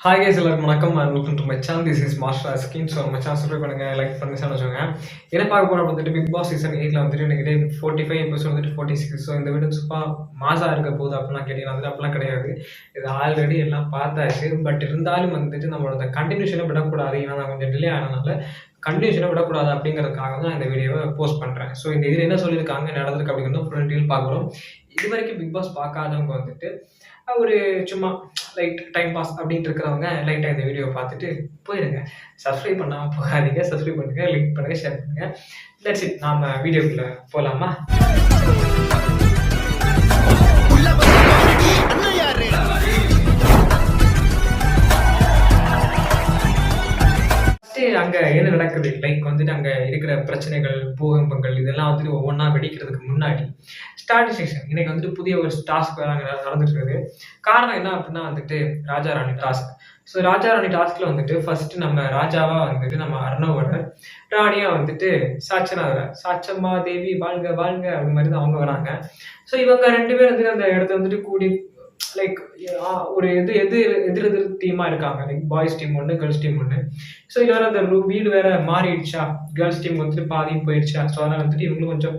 Hi guys, எல்லாருக்கும் வணக்கம் and welcome to my channel. This is master skin. So நம்ம channel subscribe பண்ணுங்க, like பண்ணுங்க வச்சுக்கோங்க. என்ன பார்க்க போகிறோம் வந்துட்டு பிக் பாஸ் சீசன் 8 வந்துட்டு எனக்கு 45 எபிசோட் வந்துட்டு 46. ஸோ இந்த வீடியோ சூப்பர் மாசாக இருக்க போகுது அப்படிலாம் கேட்டீங்கன்னா வந்துட்டு அப்படிலாம் கிடையாது. இது ஆல்ரெடி எல்லாம் பார்த்தாச்சு. பட் இருந்தாலும் வந்துட்டு நம்மளோட கண்டினியூஷனை விடக்கூடாது. ஏன்னா நான் கொஞ்சம் டிலே ஆனதுனால கண்டினியூஷனை விடக்கூடாது அப்படிங்கிறதுக்காக தான் இந்த வீடியோவை போஸ்ட் பண்ணுறேன். ஸோ இந்த இதில் என்ன சொல்லியிருக்காங்க, நடந்திருக்கு அப்படிங்கிறது ஃபுல் டீல் பார்க்குறோம். இது வரைக்கும் பிக் பாஸ் பார்க்காதவங்க வந்துட்டு ஒரு சும்மா லைட் டைம் பாஸ் அப்படின்ட்டு இருக்கிறவங்க லைட்டாக இந்த வீடியோவை பார்த்துட்டு போயிடுங்க. சப்ஸ்கிரைப் பண்ணாமல் போகாதீங்க. சப்ஸ்கிரைப் பண்ணுங்கள், லைக் பண்ணுங்கள், ஷேர் பண்ணுங்கள். லெட்ஸ் இட், நாம் வீடியோக்குள்ளே போகலாமா? அங்கே என்ன நடக்குது, லைக் வந்துட்டு அங்கே இருக்கிற பிரச்சனைகள், பூகம்பங்கள் இதெல்லாம் வந்துட்டு ஒவ்வொன்றா வெடிக்கிறதுக்கு முன்னாடி ஸ்டார்டிங் செக்ஷன் இன்னைக்கு வந்துட்டு புதிய ஒரு டாஸ்க் அங்கே நடந்துட்டு இருக்குது. காரணம் என்ன அப்படின்னா வந்துட்டு ராஜா ராணி டாஸ்க். ஸோ ராஜா ராணி டாஸ்க்ல வந்துட்டு ஃபர்ஸ்ட் நம்ம ராஜாவா வந்துட்டு நம்ம அர்ணவோட, ராணியா வந்துட்டு சாட்சனா வர, சாட்சம்மா தேவி வாழ்க வாழ்க அப்படி மாதிரி தான் அவங்க வராங்க. ஸோ இவங்க ரெண்டு பேரும் வந்துட்டு அந்த இடத்த வந்துட்டு கூடி லைக் ஒரு எதிர் டீமா இருக்காங்க. லைக் பாய்ஸ் டீம் ஒன்று, கேர்ள்ஸ் டீம் ஒன்று. ஸோ இது வேற அந்த வீடு வேற மாறிடுச்சா, கேர்ள்ஸ் டீம் வந்துட்டு பாதி போயிடுச்சா. ஸோ அதனால வந்துட்டு இவங்களும் கொஞ்சம்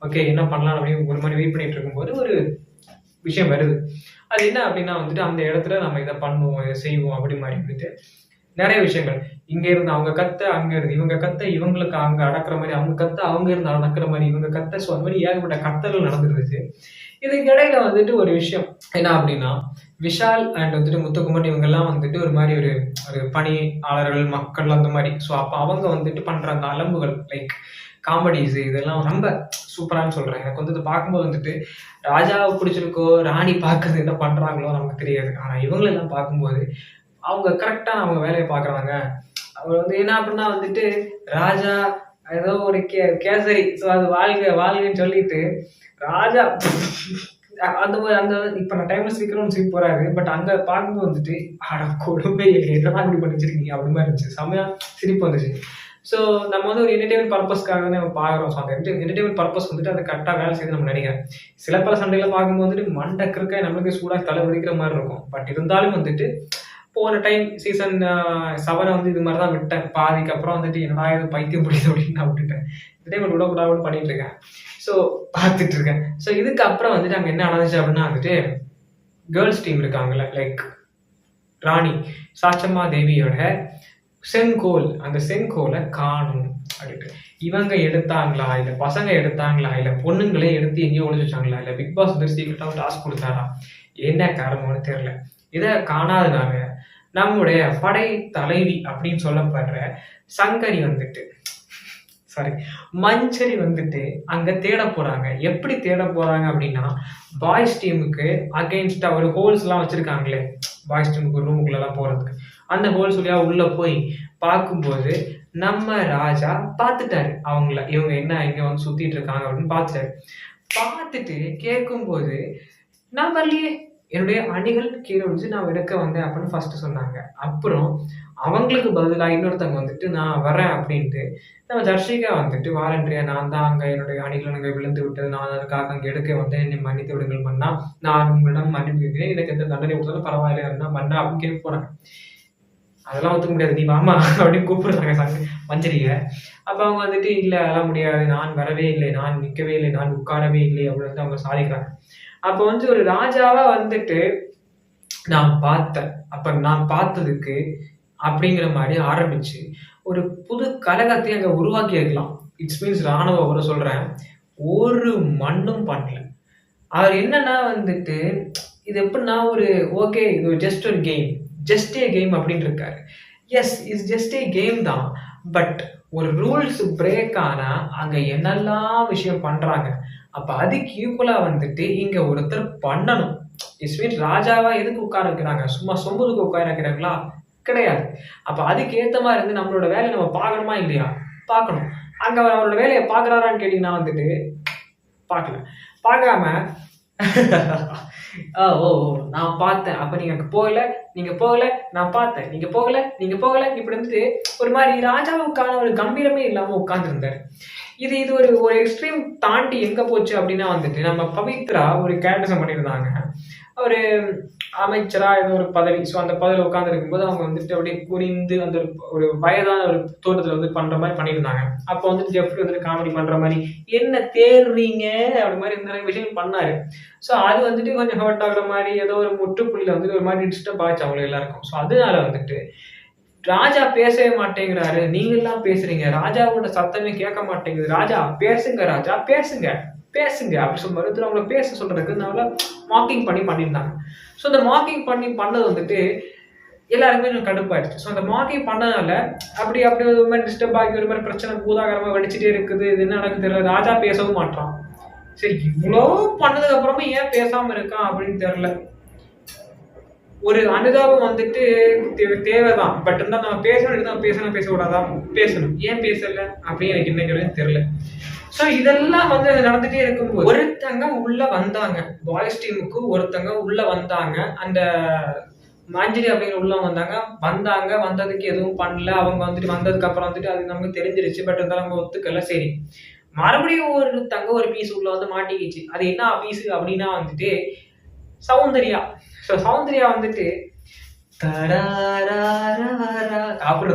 ஓகே என்ன பண்ணலாம் அப்படின்னு ஒரு மாதிரி வெயிட் பண்ணிட்டு இருக்கும்போது ஒரு விஷயம் வருது. அது என்ன அப்படின்னா வந்துட்டு அந்த இடத்துல நம்ம இதை பண்ணுவோம், இதை செய்வோம் அப்படி மாதிரி வந்துட்டு நிறைய விஷயங்கள். இங்க இருந்து அவங்க கத்த, அங்க இருந்து இவங்க கத்த, இவங்களுக்கு அங்க அடக்குற மாதிரி, அவங்க கத்த அவங்க இருந்து அடக்குற மாதிரி, இவங்க கத்த. ஸோ அந்த மாதிரி ஏகப்பட்ட கத்தல்கள் நடந்துருந்துச்சு. இதுக்கு இடையில வந்துட்டு ஒரு விஷயம் என்ன அப்படின்னா, விஷால் அண்ட் வந்துட்டு முத்துக்குமரன் இவங்கெல்லாம் வந்துட்டு ஒரு மாதிரி ஒரு பணியாளர்கள், மக்கள் அந்த மாதிரி. ஸோ அப்போ அவங்க வந்துட்டு பண்ற அந்த அலம்புகள், லைக் காமெடிஸ், இதெல்லாம் ரொம்ப சூப்பரானு சொல்றேன். எனக்கு வந்து பார்க்கும்போது வந்துட்டு ராஜாவை பிடிச்சிருக்கோ, ராணி பார்க்கறது என்ன பண்றாங்களோ நமக்கு தெரியாது. ஆனா இவங்களெல்லாம் பார்க்கும்போது அவங்க கரெக்டா அவங்க வேலையை பார்க்குறாங்க. அவர் வந்து என்ன அப்படின்னா வந்துட்டு ராஜா ஏதோ ஒரு கேசரி, ஸோ அது வாழ்க வாழ்கன்னு சொல்லிட்டு ராஜா அந்த அந்த இப்போ நான் டைம்ல சீக்கிரம் சிரிப்பு போறாரு. பட் அங்க பார்க்கும்போது வந்துட்டு அட கொடுமை, என்னதான் இப்படி பண்ணி வச்சிருக்கீங்க அப்படி மாதிரி இருந்துச்சு. செம்மையா சிரிப்பு வந்துச்சு. ஸோ நம்ம வந்து ஒரு என்டர்டைன்மெண்ட் பர்பஸ்க்காக தான் நம்ம பார்க்குறோம். ஸோ அந்த என்டர்டைன்மெண்ட் பர்பஸ் வந்துட்டு அதை கரெக்டாக வேலை செய்து நம்ம நினைக்கிறேன். சில பல சண்டையில் பார்க்கும்போது வந்துட்டு மண்டை கிருக்க நம்மளுக்கு சூடாக தலை வெடிக்கிற மாதிரி இருக்கும். பட் இருந்தாலும் வந்துட்டு போன டைம் சீசன் 7 வந்து இது மாதிரி தான் விட்டேன். பாதிக்கு அப்புறம் வந்துட்டு என்னடா இது பைத்தியம் பிடிக்குது அப்படின்னு நான் விட்டுட்டேன். இந்த டைம் விடக்கூடாது பண்ணிட்டு இருக்கேன். ஸோ பார்த்துட்டு இருக்கேன். ஸோ இதுக்கு அப்புறம் வந்துட்டு அங்கே என்ன நடந்துச்சு அப்படின்னா வந்துட்டு கேர்ள்ஸ் டீம் இருக்காங்கல்ல, லைக் ராணி சாட்சம்மா தேவியோட செங்கோல், அந்த செங்கோலை காணும் அப்படின்ட்டு இவங்க எடுத்தாங்களா, இல்லை பசங்க எடுத்தாங்களா, இல்லை பொண்ணுங்களே எடுத்து எங்கேயோ ஒழிச்சு வச்சாங்களா, இல்லை பிக் பாஸ் வந்து சீக்கிரட்டாக டாஸ்க் கொடுத்தாரா, என்ன காரணம்னு தெரியல. இதை காணாதனால நம்முடைய படை தலைவி அப்படின்னு சொல்லப்படுற சங்கரி வந்துட்டு மஞ்சரி வந்துட்டு அங்க தேட போறாங்க. எப்படி தேட போறாங்க அப்படின்னா, பாய்ஸ் டீமுக்கு அகைன்ஸ்டா ஒரு ஹோல்ஸ் எல்லாம் வச்சிருக்காங்களே, பாய்ஸ் டீமுக்கு ரூமுக்குள்ள எல்லாம் போறதுக்கு, அந்த ஹோல்ஸ் வழியா உள்ள போய் பார்க்கும்போது நம்ம ராஜா பார்த்துட்டாரு அவங்கள, இவங்க என்ன இங்க வந்து சுத்திட்டு இருக்காங்க அப்படின்னு பார்த்துட்டாரு. பார்த்துட்டு கேட்கும்போது நான் வரலையே, என்னுடைய அணிகள் கீழே விழுந்து நான் எடுக்க வந்தேன் அப்படின்னு ஃபர்ஸ்ட் சொன்னாங்க. அப்புறம் அவங்களுக்கு பதிலாக இன்னொருத்தவங்க வந்துட்டு நான் வரேன் அப்படின்ட்டு நம்ம தர்ஷிகா வந்துட்டு வாலண்டரியா, நான் தான் அங்கே என்னுடைய அணிகள் அங்கே விழுந்து விட்டது, நான் அதுக்காக அங்கே எடுக்க வந்தேன், என்னை மன்னித்து விடுங்கள் பண்ணா, நான் உங்களிடம் மன்னிப்பு கேட்கிறேன், எனக்கு எந்த தண்டனை கொடுத்தாலும் பரவாயில்ல அப்படின்னா பண்ணா அப்படின்னு கேட்க போறாங்க. அதெல்லாம் ஒத்துக்க முடியாது, நீ வாமா அப்படின்னு கூப்பிடுறாங்க மஞ்சரியை. அப்போ அவங்க வந்துட்டு இல்லை அதெல்லாம் முடியாது, நான் வரவே இல்லை, நான் நிற்கவே இல்லை, நான் உட்காரவே இல்லை அப்படின்னு அவங்க சாதிக்கிறாங்க. அப்போ வந்து ஒரு ராஜாவா வந்துட்டு நான் பார்த்தேன், அப்ப நான் பார்த்ததுக்கு அப்படிங்கிற மாதிரி ஆரம்பிச்சு ஒரு புது கழகத்தை அங்க உருவாக்கி இருக்கலாம். இட்ஸ் மீன்ஸ் ராணுவ ஒரு சொல்றேன், ஒரு மண்ணும் பண்ணல. அவர் என்னன்னா வந்துட்டு இது எப்படின்னா ஒரு ஓகே இது ஜஸ்ட் ஒரு கேம், ஜஸ்ட் ஏ கேம் அப்படின்னு இருக்காரு. S it's just A game தான். பட் ஒரு ரூல்ஸ் பிரேக் ஆனா அங்க என்னெல்லாம் விஷயம் பண்றாங்க. அப்ப அதுக்கு ஈக்குவலா வந்துட்டு இங்க ஒருத்தர் பண்ணணும். இட்ஸ் மீன்ஸ் ராஜாவா எதுக்கு உட்கார வைக்கிறாங்க, சும்மா சொம்புதுக்கு உட்கார வைக்கிறாங்களா, கிடையாது. அப்ப அதுக்கு ஏத்த மாதிரி இருந்து நம்மளோட வேலையை நம்ம பார்க்கணுமா இல்லையா, பார்க்கணும். அங்க அவர் அவரோட வேலையை பார்க்கறாரான்னு கேட்டீங்கன்னா வந்துட்டு பார்க்கல. பார்க்காம ஓ நான் பார்த்தேன், அப்ப நீங்க போகல, நான் பார்த்தேன், நீங்க போகல இப்படி வந்துட்டு ஒரு மாதிரி ராஜாவுக்கான ஒரு கம்பீரமே இல்லாம உட்கார்ந்து இருந்தாரு. இது ஒரு எக்ஸ்ட்ரீம் தாண்டி எங்க போச்சு அப்படின்னா வந்துட்டு நம்ம பவித்ரா ஒரு கேரக்டர் பண்ணியிருந்தாங்க. ஒரு அமைச்சரா ஏதோ ஒரு பதவி. ஸோ அந்த பதவியில உட்கார்ந்து இருக்கும்போது அவங்க வந்துட்டு அப்படியே குனிந்து அந்த ஒரு வயதான ஒரு தோற்றத்துல வந்து பண்ற மாதிரி பண்ணியிருந்தாங்க. அப்போ வந்துட்டு ஜெஃப்ரி வந்துட்டு காமெடி பண்ற மாதிரி, என்ன தேடுறீங்க அப்படி மாதிரி நிறைய விஷயம் பண்ணாரு. ஸோ அது வந்துட்டு கொஞ்சம் ஹர்ட் ஆகுற மாதிரி ஏதோ ஒரு முற்றுப்புள்ளியில வந்துட்டு ஒரு மாதிரி டிஸ்டர்ப் ஆச்சு அவங்க எல்லாருக்கும். ஸோ அதனால வந்துட்டு ராஜா பேசவே மாட்டேங்கிறாரு, நீங்க எல்லாம் பேசுறீங்க, ராஜாவோட சத்தமே கேட்க மாட்டேங்குது, ராஜா பேசுங்க, ராஜா பேசுங்க பேசுங்க அப்படி சொல்லி மறுத்து அவங்கள பேச சொல்றதுக்கு அதனால மார்க்கிங் பண்ணியிருந்தாங்க. ஸோ அந்த மார்க்கிங் பண்ணது வந்துட்டு எல்லாருக்குமே எனக்கு கடுப்பாயிடுச்சு. ஸோ அந்த மார்க்கிங் பண்ணதால அப்படி அப்படி ஒரு மாதிரி டிஸ்டர்ப் ஆகி ஒரு மாதிரி பிரச்சனை பூதாகரமா வெடிச்சிட்டே இருக்குது. இது என்ன நடக்குது தெரியல. ராஜா பேசவும் மாட்டான். சரி, இவ்வளோ பண்ணதுக்கு அப்புறமா ஏன் பேசாம இருக்கான் அப்படின்னு தெரியல. ஒரு அனுதாபம் வந்துட்டு தேவைதான். பட் இருந்தா நம்ம பேசணும் பேசக்கூடாதா? பேசணும். ஏன் பேசல அப்படின்னு எனக்கு இன்னைக்கு தெரியல. ஸோ இதெல்லாம் வந்து நடந்துட்டே இருக்கும்போது ஒருத்தங்க உள்ள வந்தாங்க. பாய்ஸ் டீமுக்கு ஒருத்தங்க உள்ள வந்தாங்க. அந்த மஞ்சரி அப்படிங்கிற உள்ள வந்ததுக்கு எதுவும் பண்ணல. அவங்க வந்துட்டு வந்ததுக்கு அப்புறம் வந்துட்டு அது நமக்கு தெரிஞ்சிருச்சு. பட் இருந்தாலும் அவங்க ஒத்துக்கல. சரி, மறுபடியும் ஒருத்தங்க ஒரு பீஸ் உள்ள வந்து மாட்டிக்கிச்சு. அது என்ன பீஸ் அப்படின்னா வந்துட்டு சௌந்தர்யா. ஸோ சௌந்தர்யா வந்துட்டு அப்படி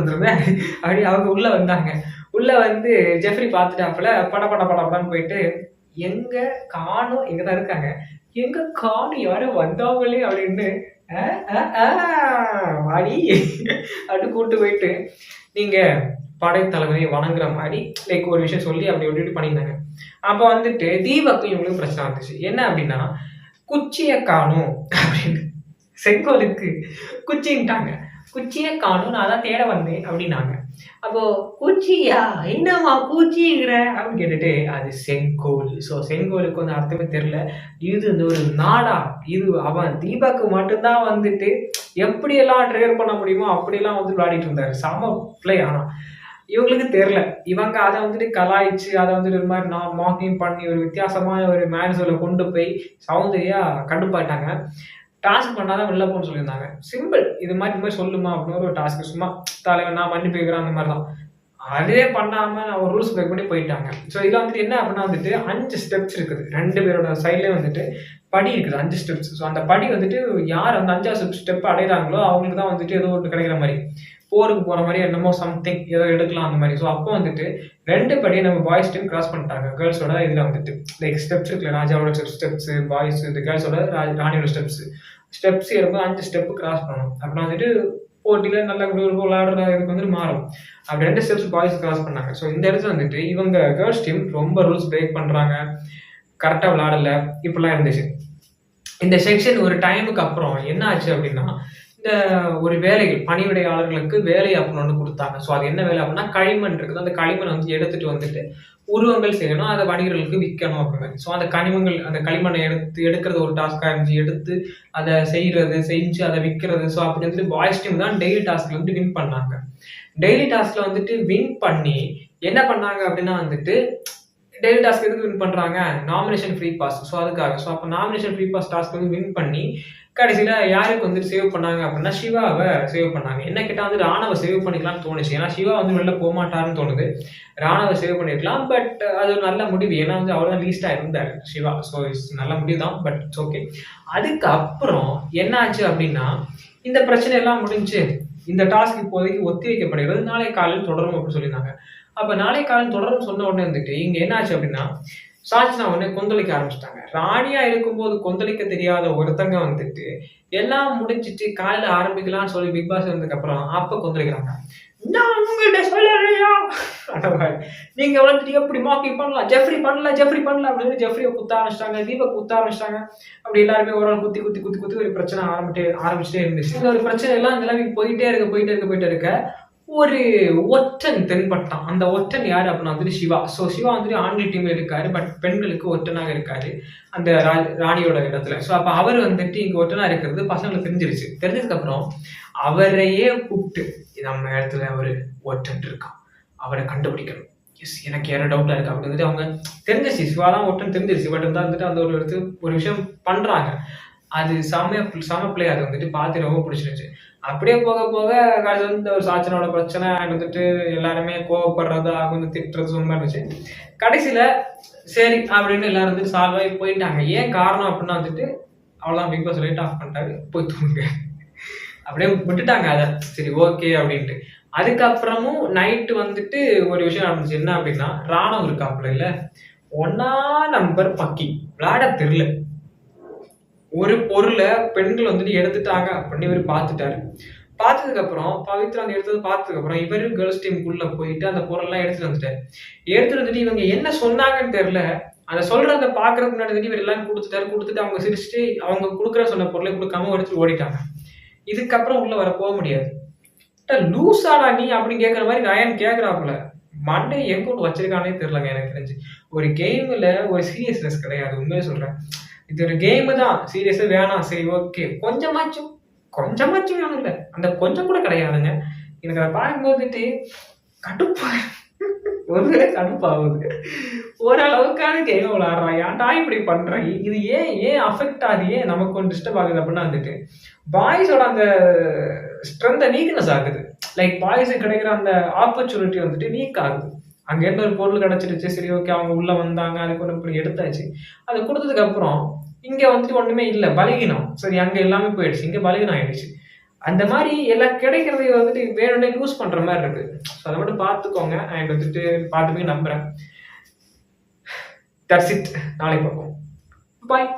அப்படி அவங்க உள்ள வந்தாங்க. உள்ள வந்து ஜெஃப்ரி பார்த்துட்டாப்புல படன்னு போயிட்டு, எங்க காணும், இங்கதான் இருக்காங்க, எங்க காணும் யாரும் வந்தாங்களே அப்படின்னு வாடி அப்படி கூட்டு போயிட்டு நீங்க படைத்தலைவரை வணங்குற மாதிரி லைக் ஒரு விஷயம் சொல்லி அப்படி விட்டுட்டு பண்ணியிருந்தாங்க. அப்ப வந்துட்டு தீபக்கு இவங்களுக்கு பிரச்சனை வந்துச்சு. என்ன அப்படின்னா, குச்சியை காணும் அப்படின்னு செங்கோலுக்கு குச்சின்ட்டாங்க. குச்சியை காணும், நான் தான் தேட வந்தேன் அப்படின்னாங்க. அப்போ குச்சியா, என்னம்மா குச்சிங்கிற அப்படின்னு கேட்டுட்டு அது செங்கோல். ஸோ செங்கோலுக்கு வந்து அர்த்தமே தெரியல. இது இந்த ஒரு நாடா, இது அவன் தீபக்கு மட்டும்தான் வந்துட்டு எப்படியெல்லாம் ட்ரிகர் பண்ண முடியுமோ அப்படியெல்லாம் வந்து விளையாடிட்டு இருந்தாரு. செம பிளே. ஆனா இவங்களுக்கு தெரியல. இவங்க அதை வந்துட்டு கலாய்ச்சி அதை வந்துட்டு ஒரு மாதிரி மார்க்கிங் பண்ணி ஒரு வித்தியாசமான ஒரு மேனேஜர்ல கொண்டு போய் சௌந்தர்யா கண்டுபாட்டாங்க. டாஸ்க் பண்ணாதான் வெளில போன்னு சொல்லியிருந்தாங்க. சிம்பிள். இது மாதிரி சொல்லுமா அப்படின்னு ஒரு டாஸ்க். சும்மா தலைவன் நான் மன்னிப்பு கேட்கிறேன் அந்த மாதிரி தான். அதே பண்ணாம ஒரு ரூல்ஸ் பிரேக் பண்ணி போயிட்டாங்க. ஸோ இதில் வந்துட்டு என்ன அப்படின்னா வந்துட்டு 5 ஸ்டெப்ஸ் இருக்குது. 2 பேரோட சைட்லேயும் வந்துட்டு படி இருக்குது, 5 ஸ்டெப்ஸ். ஸோ அந்த படி வந்துட்டு யார் அந்த 5ஆவது ஸ்டெப் அடைகிறாங்களோ அவங்களுக்கு தான் வந்துட்டு ஏதோ ஒன்று கிடைக்கிற மாதிரி, போருக்கு போகிற மாதிரி என்னமோ சம்திங் ஏதோ எடுக்கலாம் அந்த மாதிரி. ஸோ அப்போ வந்துட்டு 2 படியை நம்ம பாய்ஸ் டீம் கிராஸ் பண்ணிட்டாங்க. கேர்ள்ஸோட இதில் வந்துட்டு லைக் ஸ்டெப்ஸ் இருக்குல்ல, ராஜாவோட ஸ்டெப்ஸ், பாய்ஸ் இது கேர்ள்ஸோட ராணியோட ஸ்டெப்ஸ் ஏறும்போது 5 ஸ்டெப்பு கிராஸ் பண்ணணும். அப்படின்னா வந்துட்டு போட்டியில் நல்லா விளையாடுற இதுக்கு வந்துட்டு மாறும். அப்படி 2 ஸ்டெப்ஸ் பாய்ஸ் கிராஸ் பண்ணாங்க. ஸோ இந்த இடத்துல வந்துட்டு இவங்க கேர்ள்ஸ் டீம் ரொம்ப ரூல்ஸ் பிரேக் பண்ணுறாங்க, கரெக்டாக விளையாடல, இப்படிலாம் இருந்துச்சு. இந்த செக்ஷன் ஒரு டைமுக்கு அப்புறம் என்ன ஆச்சு அப்படின்னா, இந்த ஒரு வேலைகள் பணிவிடையாளர்களுக்கு வேலை அப்படின்னு ஒன்று கொடுத்தாங்க. ஸோ அது என்ன வேலை அப்படின்னா, களிமண் இருக்குது. அந்த களிமண் வந்து எடுத்துட்டு வந்துட்டு உருவங்கள் செய்யணும், அதை வணிகர்களுக்கு விற்கணும் அப்படின்னு. ஸோ அந்த களிமண்ணை எடுக்கிறது ஒரு டாஸ்காக இருந்துச்சு. எடுத்து அதை செஞ்சு அதை விற்கிறது. ஸோ அப்படி வந்துட்டு பாய்ஸ் டீம் தான் டெய்லி டாஸ்க்ல வந்துட்டு வின் பண்ணாங்க. டெய்லி டாஸ்க்ல வந்துட்டு வின் பண்ணி என்ன பண்ணாங்க அப்படின்னா வந்துட்டு, டெய்லி டாஸ்க் எதுக்கு வின் பண்றாங்க, நாமினேஷன் ஃப்ரீ பாஸ். ஸோ அதுக்காக. ஸோ அப்போ நாமினேஷன் ஃப்ரீ பாஸ் டாஸ்க் வந்து வின் பண்ணி கடைசியில யாருக்கு வந்துட்டு சேவ் பண்ணாங்க அப்படின்னா சிவாவை சேவ் பண்ணாங்க. என்ன கேட்டால் வந்து ராணவ சேவ் பண்ணிக்கலாம்னு தோணுச்சு. ஏன்னா சிவா வந்து வெளில போக மாட்டாருன்னு தோணுது. ராணவ சேவ் பண்ணிருக்கலாம். பட் அது ஒரு நல்ல முடிவு. ஏன்னா வந்து அவர் தான் லீஸ்டா இருந்தாரு சிவா. ஸோ நல்ல முடிவு தான். But it's okay. அதுக்கப்புறம் என்ன ஆச்சு அப்படின்னா, இந்த பிரச்சனை எல்லாம் முடிஞ்சு இந்த டாஸ்க் இப்போதைக்கு ஒத்தி வைக்கப்படுகிறது, நாளை காலையில் தொடரும் அப்படின்னு சொல்லியிருந்தாங்க. அப்ப நாளை காலையில் தொடரும் சொன்ன உடனே வந்துட்டு இங்க என்ன ஆச்சு அப்படின்னா, சாட்சினா உடனே கொந்தளிக்க ஆரம்பிச்சிட்டாங்க. ராணியா இருக்கும்போது கொந்தளிக்க தெரியாத ஒருத்தங்க வந்துட்டு எல்லாம் முடிஞ்சிட்டு காலையில ஆரம்பிக்கலாம்னு சொல்லி பிக் பாஸ் வந்ததுக்கு அப்புறம் அப்ப கொந்தளிக்கிறாங்க. நான் உங்கள்கிட்ட சொல்லலையா, நீங்க வந்துட்டு எப்படி மார்க்கிங் பண்ணலாம், ஜெஃப்ரி பண்ணல அப்படின்னு ஜெஃப்ரியை குத்த ஆரம்பிச்சிட்டாங்க, தீபக் குத்த ஆரம்பிச்சிட்டாங்க. அப்படி எல்லாருமே ஒரு குத்தி ஒரு பிரச்சனை ஆரம்பிச்சுட்டே இருந்துச்சு. இந்த ஒரு பிரச்சனை எல்லாம் நிலவி போயிட்டே இருக்க ஒரு ஒற்றன் தென்பட்டான். அந்த ஒற்றன் யாரு அப்படின்னா வந்துட்டு சிவா. ஸோ சிவா வந்துட்டு ஆண்கள் டீம்ல இருக்காரு, பட் பெண்களுக்கு ஒற்றனாக இருக்காரு அந்த ராணியோட இடத்துல. ஸோ அப்ப அவர் வந்துட்டு இங்க ஒற்றனா இருக்கிறது பசங்களுக்கு தெரிஞ்சிருச்சு. தெரிஞ்சதுக்கு அப்புறம் அவரையே கூப்பிட்டு, நம்ம இடத்துல ஒரு ஒற்றன் இருக்கான், அவரை கண்டுபிடிக்கணும், எஸ் எனக்கு யாரும் டவுட்டா இருக்கு அப்படின்னு வந்துட்டு அவங்க தெரிஞ்சிச்சு. சிவா தான் ஒற்றன் தெரிஞ்சிருச்சு. பட் இருந்தா வந்துட்டு அந்த ஒரு விஷயம் பண்றாங்க. அது செம பிளே. அது வந்துட்டு பார்த்து ரொம்ப பிடிச்சிருந்துச்சு. அப்படியே போக இந்த ஒரு சாச்சனோட பிரச்சனை வந்துட்டு எல்லாருமே கோவப்படுறது, அவங்க திட்டுறது சும்மா இருந்துச்சு. கடைசியில சரி அப்படின்னு எல்லாரும் வந்துட்டு சால்வ் ஆகி போயிட்டாங்க. ஏன் காரணம் அப்படின்னா வந்துட்டு அவ்வளோதான், பிக் பாஸ் லைட் ஆஃப் பண்ணிட்டாரு, போய் தூங்குங்க. அப்படியே விட்டுட்டாங்க அதை. சரி ஓகே அப்படின்ட்டு. அதுக்கப்புறமும் நைட்டு வந்துட்டு ஒரு விஷயம் நடந்துச்சு. என்ன அப்படின்னா, ராணவ் இருக்காப்புல இல்ல, ஒன்னா நம்பர் பக்கி விளையாட தெரியல. ஒரு பொருளை பெண்கள் வந்துட்டு எடுத்துட்டாங்க அப்படின்னு இவர் பார்த்துட்டாரு. பார்த்ததுக்கு அப்புறம் பவித்ரா அந்த எடுத்தது பார்த்ததுக்கு அப்புறம் இவரு கேர்ள்ஸ் டீமுக்குள்ள போயிட்டு அந்த பொருள்லாம் எடுத்துட்டு வந்துட்டாரு. எடுத்துட்டு வந்துட்டு இவங்க என்ன சொன்னாங்கன்னு தெரியல. அதை சொல்றத பாக்குறதுக்கு முன்னாடி வந்துட்டு இவர் எல்லாம் கொடுத்துட்டாரு. கொடுத்துட்டு அவங்க சிரிச்சுட்டு அவங்க கொடுக்குற சொன்ன பொருளை கொடுக்காம எடுத்துட்டு ஓடிட்டாங்க. இதுக்கப்புறம் உள்ள வர போக முடியாது. லூசாடா நீ அப்படின்னு கேட்கற மாதிரி ரயன் கேட்கறாப்புல. மண்டை எங்க ஒன்று வச்சிருக்கானே தெரியலங்க எனக்கு தெரிஞ்சு. ஒரு கேம்ல ஒரு சீரியஸ்னஸ் கிடையாது. உண்மையை சொல்றேன். இது ஒரு கேம் தான். சீரியஸா வேணாம். சரி ஓகே. கொஞ்சமாச்சும் கொஞ்சமாச்சும் வேணும் இல்ல. அந்த கொஞ்சம் கூட கிடையாதுங்க. எனக்கு அதை பார்க்கும்போதுட்டு கடுப்பா ஒருவேளை கடுப்பாகுது. ஓரளவுக்கான கேம் விளையாடுறான். ஏன்டா இப்படி பண்றான்? இது ஏன் அஃபெக்ட் ஆகுது? ஏன் நமக்கு கொஞ்சம் டிஸ்டர்ப் ஆகுது அப்படின்னா வந்துட்டு பாய்ஸோட அந்த ஸ்ட்ரென்த்தை வீக்னஸ் ஆகுது. லைக் பாய்ஸுக்கு கிடைக்கிற அந்த ஆப்பர்ச்சுனிட்டி வந்துட்டு வீக் ஆகுது. அங்க இருந்து ஒரு பொருள் கிடைச்சிருச்சு. சரி ஓகே அவங்க உள்ள வந்தாங்க. அதுக்கு ஒன்று இப்படி எடுத்தாச்சு. அதை கொடுத்ததுக்கு அப்புறம் இங்க வந்துட்டு ஒண்ணுமே இல்லை. பலகீனம். சரி அங்க எல்லாமே போயிடுச்சு. இங்க பலகீனம் ஆயிடுச்சு. அந்த மாதிரி எல்லாம் கிடைக்கிறதை வந்துட்டு வேணும்னே யூஸ் பண்ற மாதிரி இருக்கு. அதை மட்டும் பார்த்துக்கோங்க. அண்ட் வந்துட்டு பார்த்துப்பீங்க நம்புறேன். That's it. நாளைக்கு பார்ப்போம். பாய்.